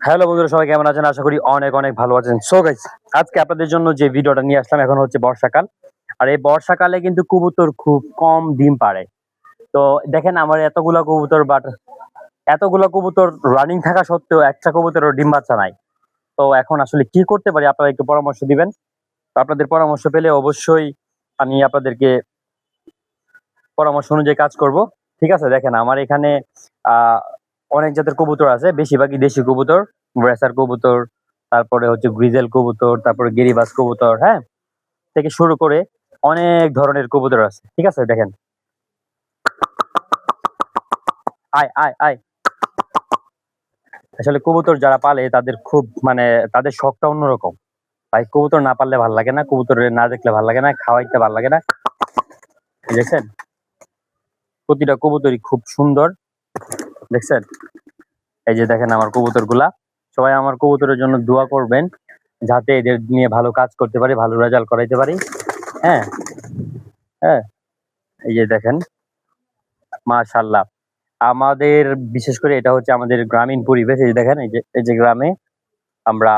Hello বন্ধুরা, সবাই কেমন আছেন? আশা করি অনেক অনেক ভালো আছেন। সো গাইস, আজকে আপনাদের জন্য যে ভিডিওটা নিয়ে আসলাম, এখন হচ্ছে বর্ষাকাল। আর এই বর্ষাকালে কিন্তু কবুতর খুব কম ডিম পাড়ে। তো দেখেন আমার এতগুলা কবুতর রানিং থাকা সত্ত্বেও একটা কবুতরের ডিম বাচ্চা নাই। তো এখন আসলে কি করতে পারি, আপনারা একটু পরামর্শ দিবেন। তো আপনাদের পরামর্শ পেলে অবশ্যই আমি আপনাদেরকে পরামর্শ অনুযায়ী কাজ করব। ঠিক আছে, দেখেন আমার এখানে আহ অনেক জাতের কবুতর আছে, বেশিরভাগই দেশি কবুতর, ব্রেসার কবুতর, তারপরে হচ্ছে গ্রিজেল কবুতর, তারপরে গিরিবাজ কবুতর, হ্যাঁ, থেকে শুরু করে অনেক ধরনের কবুতর আছে। ঠিক আছে, দেখেন, আয় আয় আয়। আসলে কবুতর যারা পালে তাদের খুব মানে তাদের শখটা অন্যরকম। ভাই কবুতর না পারলে ভাল লাগে না, কবুতর না দেখলে ভাল লাগে না, খাওয়াইতে ভাল লাগে না। দেখছেন, প্রতিটা কবুতরই খুব সুন্দর। দেখছেন, এই যে দেখেন আমার কবুতর গুলা। সবাই আমার কবুতরের জন্য দোয়া করবেন, যাতে এদের নিয়ে ভালো কাজ করতে পারি, ভালো রেজাল্ট করাইতে পারি। হ্যাঁ, হ্যাঁ, এই যে দেখেন, মাশাআল্লাহ। আমাদের বিশেষ করে এটা হচ্ছে আমাদের গ্রামীণ পরিবেশ। এই যে দেখেন, এই যে গ্রামে আমরা,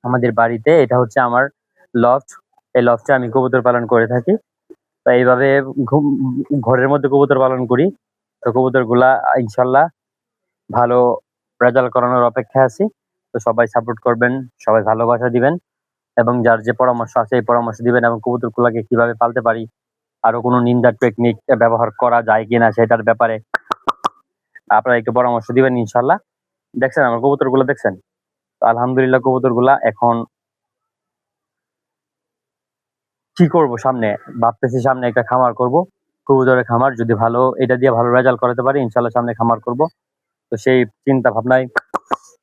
আমাদের বাড়িতে এটা হচ্ছে আমার লফট। এই লফটে আমি কবুতর পালন করে থাকি। তো এইভাবে ঘরের মধ্যে কবুতর পালন করি। তো কবুতর গুলা ইনশাল্লাহ ভালো রেজাল্ট করানোর অপেক্ষায় আছি। তো সবাই সাপোর্ট করবেন, সবাই ভালোবাসা দিবেন, এবং যার যে পরামর্শ আছে এই পরামর্শ দিবেন, এবং কবুতরগুলোকে কিভাবে পালতে পারি, আরো কোনো নিন্দার টেকনিক ব্যবহার করা যায় কিনা সেটার ব্যাপারে আপনারা একটু পরামর্শ দিবেন ইনশাল্লাহ। দেখছেন আমার কবুতরগুলো, দেখছেন? তো আলহামদুলিল্লাহ, কবুতরগুলা এখন কি করব, সামনে ভাবতেছি সামনে একটা খামার করব, কবুতরের খামার। যদি ভালো এটা দিয়ে ভালো রেজাল্ট করাতে পারি ইনশাল্লাহ সামনে খামার করব। তো সেই চিন্তা ভাবনায়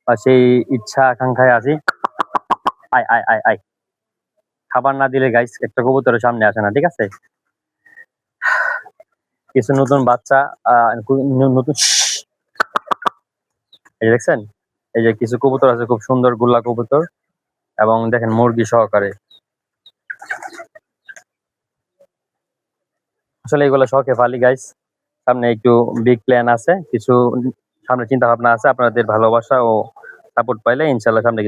বা সেই ইচ্ছা আকাঙ্ক্ষায় আছি। আয় আয় আয় আয়। খাবার না দিলে গাইস একটা কবুতরের সামনে আসে না, ঠিক আছে? কিছু নতুন বাচ্চা, নতুন, এই যে দেখছেন, এই যে কিছু কবুতর আছে খুব সুন্দর গুল্লা কবুতর, এবং দেখেন মুরগি সহকারে। আসলে এগুলো শখে পালি গাইস। সামনে একটু বিগ প্ল্যান আছে, কিছু সামনে চিন্তা ভাবনা আছে। আপনাদের ভালোবাসা ও সাপোর্ট পাইলে ইনশাল্লাহ সামনে